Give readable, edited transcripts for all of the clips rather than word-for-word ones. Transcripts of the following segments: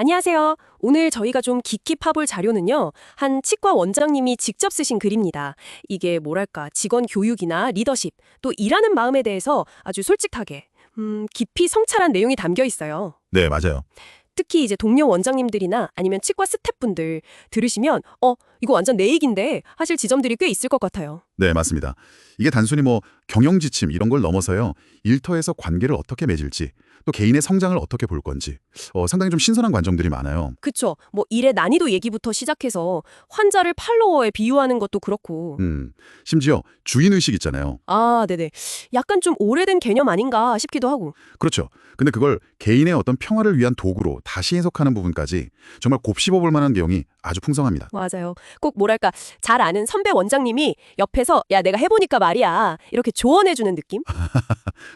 안녕하세요. 오늘 저희가 좀 깊이 파볼 자료는요. 한 치과 원장님이 직접 쓰신 글입니다. 이게 뭐랄까, 직원 교육이나 리더십, 또 일하는 마음에 대해서 아주 솔직하게, 깊이 성찰한 내용이 담겨 있어요. 네, 맞아요. 특히 이제 동료 원장님들이나 아니면 치과 스태프분들 들으시면, 이거 완전 내 얘긴데 하실 지점들이 꽤 있을 것 같아요. 네, 맞습니다. 이게 단순히 뭐 경영지침 이런 걸 넘어서요. 일터에서 관계를 어떻게 맺을지, 또 개인의 성장을 어떻게 볼 건지 상당히 좀 신선한 관점들이 많아요. 그쵸. 뭐 일의 난이도 얘기부터 시작해서 환자를 팔로워에 비유하는 것도 그렇고. 심지어 주인의식 있잖아요. 아, 네네. 약간 좀 오래된 개념 아닌가 싶기도 하고. 그렇죠. 근데 그걸 개인의 어떤 평화를 위한 도구로 다시 해석하는 부분까지 정말 곱씹어볼 만한 내용이 아주 풍성합니다. 맞아요. 꼭 뭐랄까 잘 아는 선배 원장님이 옆에서 야 내가 해보니까 말이야 이렇게 조언해주는 느낌?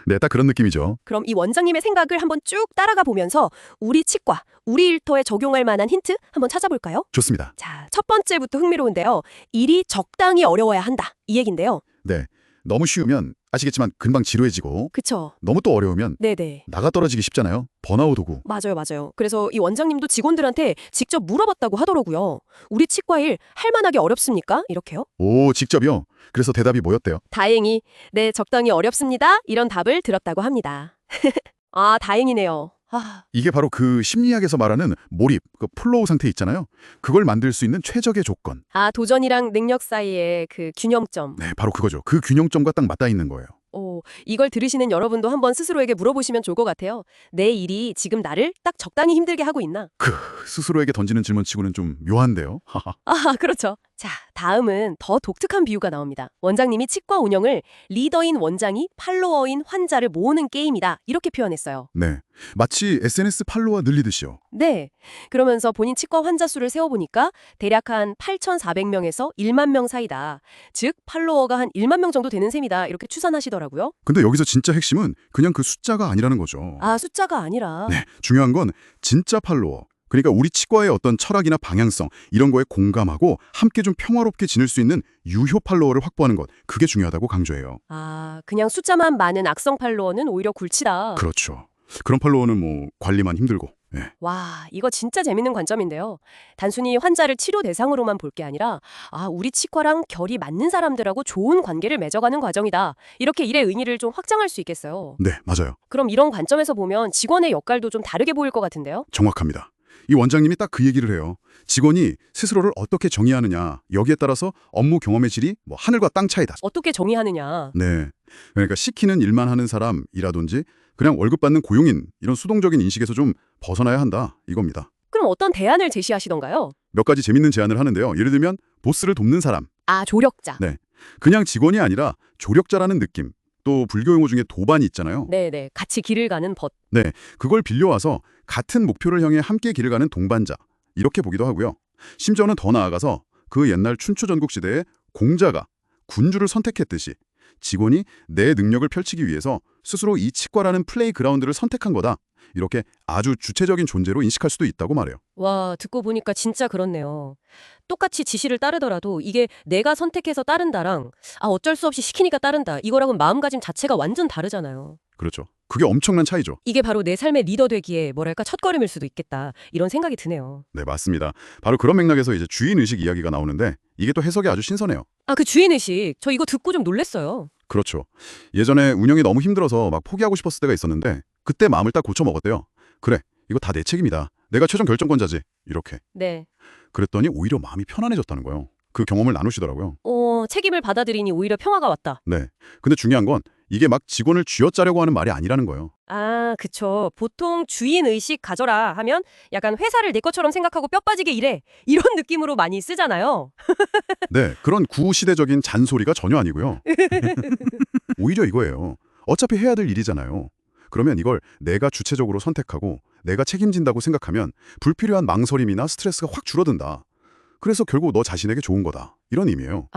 네, 딱 그런 느낌이죠. 그럼 이 원장님의 생각을 한번 쭉 따라가 보면서 우리 치과, 우리 일터에 적용할 만한 힌트 한번 찾아볼까요? 좋습니다. 자, 첫 번째부터 흥미로운데요. 일이 적당히 어려워야 한다. 이 얘긴데요. 네, 너무 쉬우면 아시겠지만 금방 지루해지고 그쵸? 너무 또 어려우면 네네. 나가 떨어지기 쉽잖아요. 번아웃 오고. 맞아요. 그래서 이 원장님도 직원들한테 직접 물어봤다고 하더라고요. 우리 치과 일 할 만하게 어렵습니까? 이렇게요? 오, 직접이요? 그래서 대답이 뭐였대요? 다행히 네, 적당히 어렵습니다. 이런 답을 들었다고 합니다. 아, 다행이네요. 이게 바로 그 심리학에서 말하는 몰입, 그 플로우 상태 있잖아요. 그걸 만들 수 있는 최적의 조건. 도전이랑 능력 사이의 그 균형점. 네, 바로 그거죠. 그 균형점과 딱 맞닿아 있는 거예요. 이걸 들으시는 여러분도 한번 스스로에게 물어보시면 좋을 것 같아요. 내 일이 지금 나를 딱 적당히 힘들게 하고 있나? 스스로에게 던지는 질문치고는 좀 묘한데요. 그렇죠. 자, 다음은 더 독특한 비유가 나옵니다. 원장님이 치과 운영을 리더인 원장이 팔로워인 환자를 모으는 게임이다. 이렇게 표현했어요. 네, 마치 SNS 팔로워 늘리듯이요. 네. 그러면서 본인 치과 환자 수를 세어보니까 대략 한 8,400명에서 1만 명 사이다. 즉, 팔로워가 한 1만 명 정도 되는 셈이다. 이렇게 추산하시더라고요. 근데 여기서 진짜 핵심은 그냥 그 숫자가 아니라는 거죠. 숫자가 아니라. 네, 중요한 건 진짜 팔로워. 그러니까 우리 치과의 어떤 철학이나 방향성 이런 거에 공감하고 함께 좀 평화롭게 지낼 수 있는 유효 팔로워를 확보하는 것. 그게 중요하다고 강조해요. 그냥 숫자만 많은 악성 팔로워는 오히려 굴치다. 그렇죠. 그런 팔로워는 뭐 관리만 힘들고. 네. 와, 이거 진짜 재밌는 관점인데요. 단순히 환자를 치료 대상으로만 볼 게 아니라 우리 치과랑 결이 맞는 사람들하고 좋은 관계를 맺어가는 과정이다. 이렇게 일의 의미를 좀 확장할 수 있겠어요. 네, 맞아요. 그럼 이런 관점에서 보면 직원의 역할도 좀 다르게 보일 것 같은데요? 정확합니다. 이 원장님이 딱 그 얘기를 해요. 직원이 스스로를 어떻게 정의하느냐, 여기에 따라서 업무 경험의 질이 뭐 하늘과 땅 차이다. 어떻게 정의하느냐. 네. 그러니까 시키는 일만 하는 사람이라든지 그냥 월급 받는 고용인 이런 수동적인 인식에서 좀 벗어나야 한다. 이겁니다. 그럼 어떤 대안을 제시하시던가요? 몇 가지 재밌는 제안을 하는데요. 예를 들면 보스를 돕는 사람. 조력자. 네. 그냥 직원이 아니라 조력자라는 느낌. 또 불교 용어 중에 도반이 있잖아요. 네네. 같이 길을 가는 벗. 네. 그걸 빌려와서 같은 목표를 향해 함께 길을 가는 동반자. 이렇게 보기도 하고요. 심지어는 더 나아가서 그 옛날 춘추 전국시대에 공자가 군주를 선택했듯이 직원이 내 능력을 펼치기 위해서 스스로 이 치과라는 플레이그라운드를 선택한 거다. 이렇게 아주 주체적인 존재로 인식할 수도 있다고 말해요. 와, 듣고 보니까 진짜 그렇네요. 똑같이 지시를 따르더라도 이게 내가 선택해서 따른다랑 어쩔 수 없이 시키니까 따른다. 이거랑은 마음가짐 자체가 완전 다르잖아요. 그렇죠. 그게 엄청난 차이죠. 이게 바로 내 삶의 리더 되기에 뭐랄까 첫걸음일 수도 있겠다. 이런 생각이 드네요. 네, 맞습니다. 바로 그런 맥락에서 이제 주인의식 이야기가 나오는데 이게 또 해석이 아주 신선해요. 그 주인의식. 저 이거 듣고 좀 놀랐어요. 그렇죠. 예전에 운영이 너무 힘들어서 막 포기하고 싶었을 때가 있었는데 그때 마음을 딱 고쳐 먹었대요. 그래, 이거 다 내 책임이다. 내가 최종 결정권자지. 이렇게. 네. 그랬더니 오히려 마음이 편안해졌다는 거예요. 그 경험을 나누시더라고요. 책임을 받아들이니 오히려 평화가 왔다. 네. 근데 중요한 건 이게 막 직원을 쥐어짜려고 하는 말이 아니라는 거예요. 그쵸. 보통 주인의식 가져라 하면 약간 회사를 내 것처럼 생각하고 뼈 빠지게 일해. 이런 느낌으로 많이 쓰잖아요. 네. 그런 구시대적인 잔소리가 전혀 아니고요. 오히려 이거예요. 어차피 해야 될 일이잖아요. 그러면 이걸 내가 주체적으로 선택하고 내가 책임진다고 생각하면 불필요한 망설임이나 스트레스가 확 줄어든다. 그래서 결국 너 자신에게 좋은 거다. 이런 의미예요.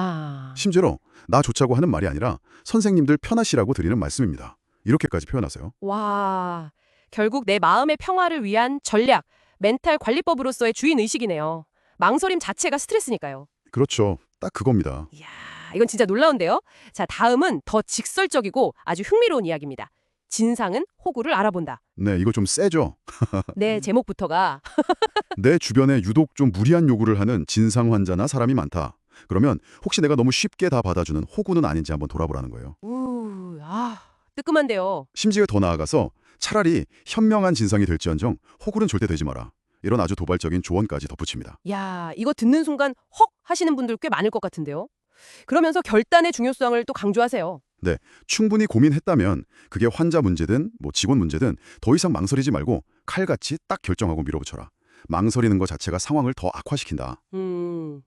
심지어 나 좋자고 하는 말이 아니라 선생님들 편하시라고 드리는 말씀입니다. 이렇게까지 표현하세요. 와, 결국 내 마음의 평화를 위한 전략, 멘탈 관리법으로서의 주인의식이네요. 망설임 자체가 스트레스니까요. 그렇죠. 딱 그겁니다. 이야, 이건 진짜 놀라운데요? 자, 다음은 더 직설적이고 아주 흥미로운 이야기입니다. 진상은 호구를 알아본다. 네, 이거 좀 세죠? 네, 제목부터가 내 주변에 유독 좀 무리한 요구를 하는 진상 환자나 사람이 많다. 그러면 혹시 내가 너무 쉽게 다 받아주는 호구는 아닌지 한번 돌아보라는 거예요. 뜨끔한데요. 심지어 더 나아가서 차라리 현명한 진상이 될지언정 호구는 절대 되지 마라. 이런 아주 도발적인 조언까지 덧붙입니다. 야, 이거 듣는 순간 헉 하시는 분들 꽤 많을 것 같은데요. 그러면서 결단의 중요성을 또 강조하세요. 네, 충분히 고민했다면 그게 환자 문제든 뭐 직원 문제든 더 이상 망설이지 말고 칼같이 딱 결정하고 밀어붙여라. 망설이는 것 자체가 상황을 더 악화시킨다.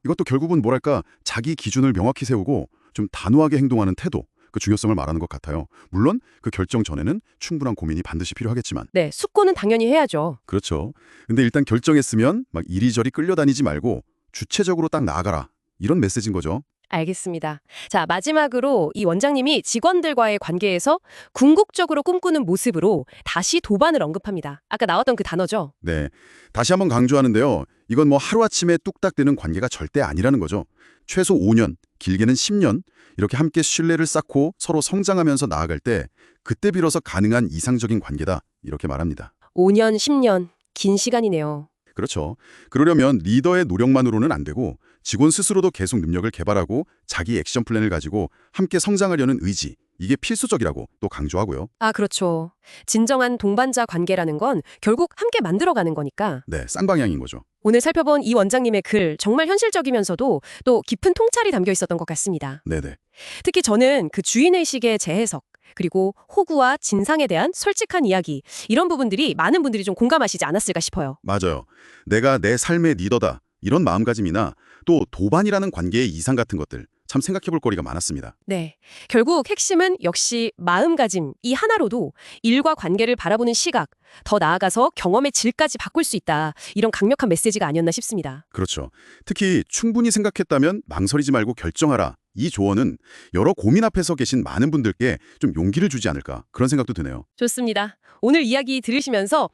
이것도 결국은 뭐랄까 자기 기준을 명확히 세우고 좀 단호하게 행동하는 태도, 그 중요성을 말하는 것 같아요. 물론 그 결정 전에는 충분한 고민이 반드시 필요하겠지만. 네, 숙고는 당연히 해야죠. 그렇죠. 근데 일단 결정했으면 막 이리저리 끌려다니지 말고 주체적으로 딱 나아가라. 이런 메시지인 거죠. 알겠습니다. 자, 마지막으로 이 원장님이 직원들과의 관계에서 궁극적으로 꿈꾸는 모습으로 다시 도반을 언급합니다. 아까 나왔던 그 단어죠. 네. 다시 한번 강조하는데요. 이건 뭐 하루아침에 뚝딱 되는 관계가 절대 아니라는 거죠. 최소 5년, 길게는 10년 이렇게 함께 신뢰를 쌓고 서로 성장하면서 나아갈 때 그때 비로소 가능한 이상적인 관계다. 이렇게 말합니다. 5년, 10년, 긴 시간이네요. 그렇죠. 그러려면 리더의 노력만으로는 안 되고 직원 스스로도 계속 능력을 개발하고 자기 액션 플랜을 가지고 함께 성장하려는 의지, 이게 필수적이라고 또 강조하고요. 아, 그렇죠. 진정한 동반자 관계라는 건 결국 함께 만들어가는 거니까. 네, 쌍방향인 거죠. 오늘 살펴본 이 원장님의 글 정말 현실적이면서도 또 깊은 통찰이 담겨 있었던 것 같습니다. 네네. 특히 저는 그 주인의식의 재해석, 그리고 호구와 진상에 대한 솔직한 이야기, 이런 부분들이 많은 분들이 좀 공감하시지 않았을까 싶어요. 맞아요. 내가 내 삶의 리더다. 이런 마음가짐이나 또 도반이라는 관계의 이상 같은 것들 참 생각해 볼 거리가 많았습니다. 네. 결국 핵심은 역시 마음가짐, 이 하나로도 일과 관계를 바라보는 시각, 더 나아가서 경험의 질까지 바꿀 수 있다. 이런 강력한 메시지가 아니었나 싶습니다. 그렇죠. 특히 충분히 생각했다면 망설이지 말고 결정하라. 이 조언은 여러 고민 앞에서 계신 많은 분들께 좀 용기를 주지 않을까 그런 생각도 드네요. 좋습니다. 오늘 이야기 들으시면서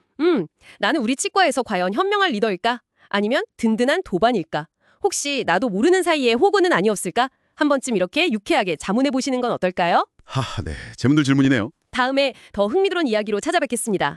나는 우리 치과에서 과연 현명한 리더일까? 아니면 든든한 도반일까? 혹시 나도 모르는 사이에 호구는 아니었을까? 한 번쯤 이렇게 유쾌하게 자문해 보시는 건 어떨까요? 네. 재밌는 질문이네요. 다음에 더 흥미로운 이야기로 찾아뵙겠습니다.